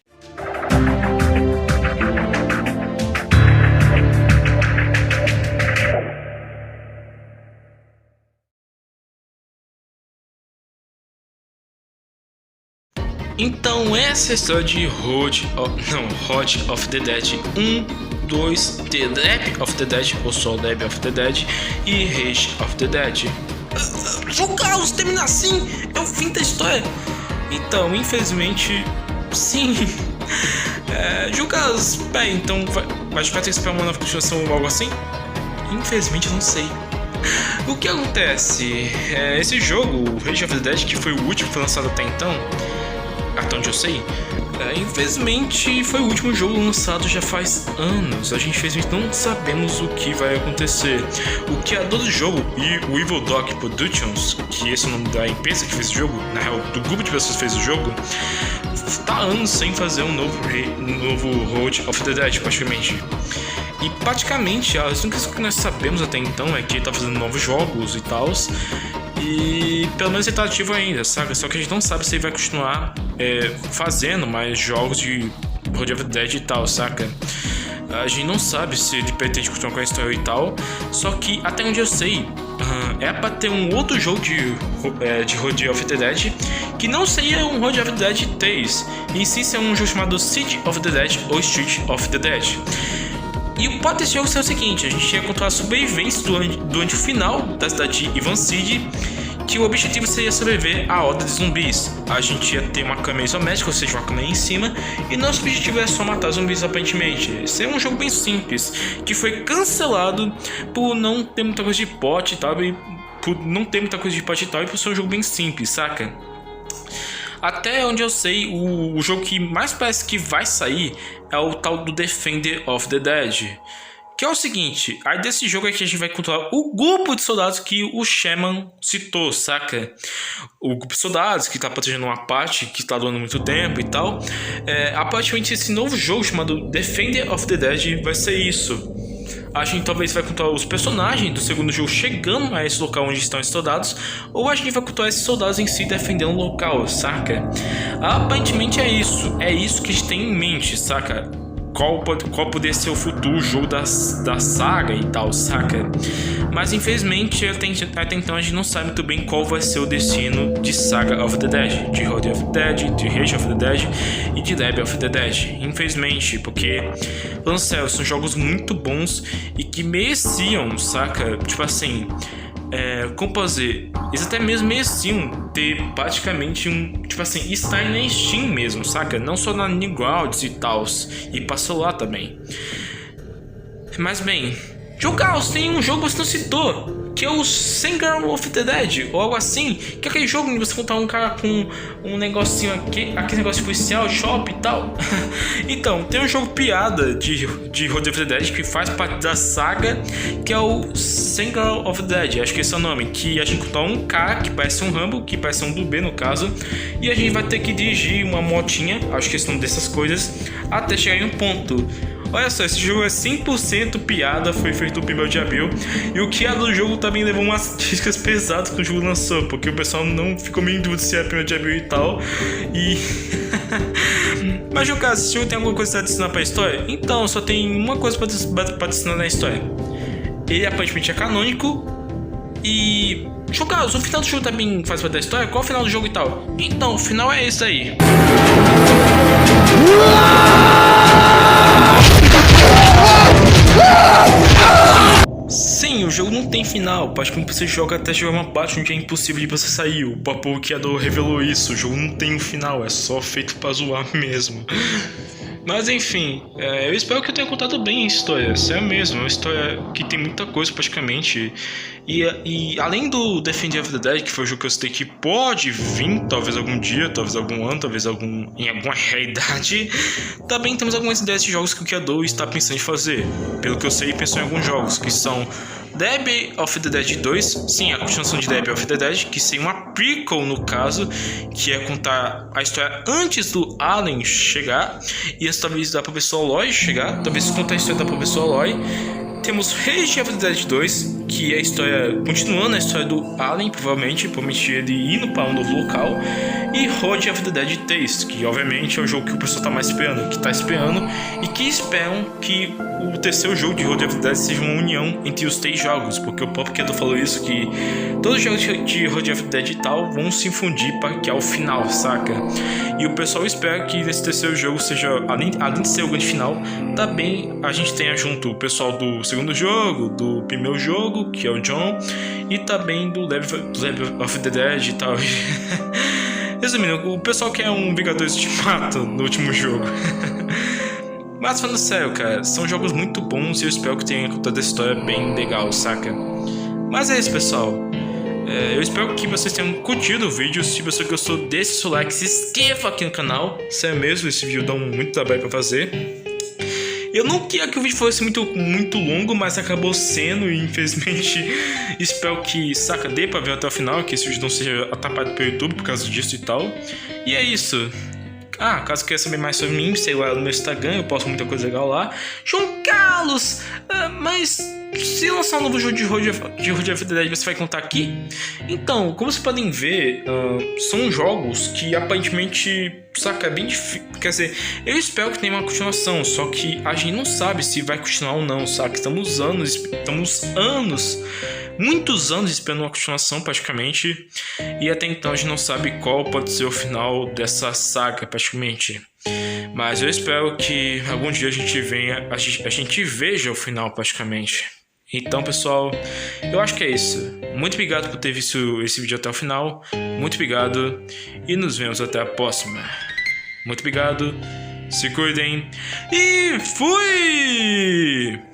Então essa é a história de Road of the Dead 1, 2, The Lab of the Dead, ou só Lab of the Dead, e Rage of the Dead. João Carlos, termina assim? É o fim da história? Então, infelizmente, sim. João Carlos, bem, então vai ter que esperar uma nova continuação ou algo assim? Infelizmente, eu não sei. O que acontece? Esse jogo, o Rage of the Dead, que foi o último que foi lançado até então, até onde eu sei, infelizmente foi o último jogo lançado já faz anos. A gente infelizmente não sabemos o que vai acontecer. O criador do jogo e o Evil Dog Productions, que esse é o nome da empresa que fez o jogo, na real, do grupo de pessoas que fez o jogo, está há anos sem fazer um novo Road of the Dead praticamente. E praticamente as únicas que nós sabemos até então é que ele está fazendo novos jogos e tal. E pelo menos ele tá ativo ainda, sabe? Só que a gente não sabe se ele vai continuar fazendo mais jogos de Road of the Dead e tal, saca? A gente não sabe se ele pretende continuar com a história e tal. Só que até onde eu sei, é pra ter um outro jogo de Road of the Dead, que não seria um Road of the Dead 3, e sim ser um jogo chamado City of the Dead ou Street of the Dead. E o plot desse jogo é o seguinte: a gente ia controlar sobreviventes durante o final da cidade de Ivan City, que o objetivo seria sobreviver à horda de zumbis. A gente ia ter uma câmera isométrica, ou seja, uma câmera em cima, e nosso objetivo era só matar zumbis aparentemente. Esse é um jogo bem simples, que foi cancelado por não ter muita coisa de plot e tal, e por ser um jogo bem simples, saca? Até onde eu sei, o jogo que mais parece que vai sair é o tal do Defender of the Dead. Que é o seguinte, aí desse jogo aqui a gente vai controlar o grupo de soldados que o Shaman citou, saca? O grupo de soldados que tá protegendo uma parte que tá durando muito tempo e tal. Aparentemente esse novo jogo chamado Defender of the Dead vai ser isso. A gente talvez vai controlar os personagens do segundo jogo chegando a esse local onde estão esses soldados, ou a gente vai controlar esses soldados em si defendendo o local, saca? Aparentemente é isso que a gente tem em mente, saca? Qual poderia ser o futuro jogo da saga e tal, saca? Mas infelizmente até então a gente não sabe muito bem qual vai ser o destino de Saga of the Dead, de Road of the Dead, de Rage of the Dead e de Lab of the Dead. Infelizmente, porque, falando sério, são jogos muito bons e que mereciam, saca? Tipo assim, como posso dizer, eles até mesmo mereciam ter praticamente tipo assim, estar na Steam mesmo, saca? Não só na Newgrounds e tal, e pra celular também. Mas bem, Jogaus, tem um jogo que você não citou, que é o Saga of the Dead, ou algo assim, que é aquele jogo onde você controla um cara com um negocinho aqui, aquele negócio policial, shop e tal. Então, tem um jogo piada de Road of the Dead que faz parte da saga, que é o Saga of the Dead, acho que esse é o nome, que a gente controla um cara que parece um Rambo, que parece um dublê no caso, e a gente vai ter que dirigir uma motinha, acho que esse é o nome dessas coisas, até chegar em um ponto. Olha só, esse jogo é 100% piada, foi feito no 1º de abril. E o criador do jogo também levou umas críticas pesadas que o jogo lançou, porque o pessoal não ficou meio em dúvida se é 1º de abril e tal. E... Mas, no caso, esse jogo tem alguma coisa pra adicionar pra história? Então, só tem uma coisa pra adicionar na história. Ele aparentemente é canônico. E... Jogados, o final do jogo também faz parte da história? Qual é o final do jogo e tal? Então, o final é esse aí. Sim, o jogo não tem final. Praticamente você joga até chegar uma parte onde é impossível de você sair. O próprio criador revelou isso. O jogo não tem um final, é só feito pra zoar mesmo. Mas enfim, eu espero que eu tenha contado bem a história. Sério mesmo, é uma história que tem muita coisa praticamente. E além do Defender of the Dead, que foi o jogo que eu citei que pode vir, talvez algum dia, talvez algum ano, talvez em alguma realidade, também temos algumas ideias de jogos que o criador está pensando em fazer. Pelo que eu sei, pensou em alguns jogos, que são Dead of the Dead 2, sim, a continuação de Dead of the Dead, que seria uma prequel no caso, que é contar a história antes do Allen chegar, e antes talvez da Professor Aloy chegar, talvez contar a história da Professor Aloy. Temos Rage of the Dead 2, que é a história, continuando a história do Allen, provavelmente ele indo para um novo local. E Road of the Dead 3, que obviamente é o jogo que o pessoal está mais esperando, que está esperando e que esperam que o terceiro jogo de Road of the Dead seja uma união entre os 3 jogos, porque o próprio criador falou isso, que todos os jogos de Road of the Dead e tal vão se fundir para que é o final, saca? E o pessoal espera que nesse terceiro jogo seja, além de ser o grande final, também a gente tenha junto o pessoal do segundo jogo, do primeiro jogo, que é o John, e também do Level of the Dead e tal. Resumindo, o pessoal quer um Vingadores Ultimato no último jogo. Mas falando sério, cara, são jogos muito bons e eu espero que tenha contado a história bem legal, saca? Mas é isso, pessoal. Eu espero que vocês tenham curtido o vídeo. Se você gostou, deixe seu like, se inscreva aqui no canal. Sério mesmo, esse vídeo dá muito trabalho pra fazer. Eu não queria que o vídeo fosse muito longo, mas acabou sendo, e infelizmente espero que, saca, dê pra ver até o final, que esse vídeo não seja atrapalhado pelo YouTube por causa disso e tal. E é isso. Caso queira saber mais sobre mim, sei lá, no meu Instagram, eu posto muita coisa legal lá. João Carlos! Mas se lançar um novo jogo de Road of the Dead, você vai contar aqui? Então, como vocês podem ver, são jogos que aparentemente, saca, é bem difícil. Quer dizer, eu espero que tenha uma continuação, só que a gente não sabe se vai continuar ou não, saca? Estamos muitos anos esperando uma continuação praticamente, e até então a gente não sabe qual pode ser o final dessa saga praticamente. Mas eu espero que algum dia a gente veja o final praticamente. Então, pessoal, eu acho que é isso. Muito obrigado por ter visto esse vídeo até o final. Muito obrigado e nos vemos até a próxima. Muito obrigado, se cuidem e fui!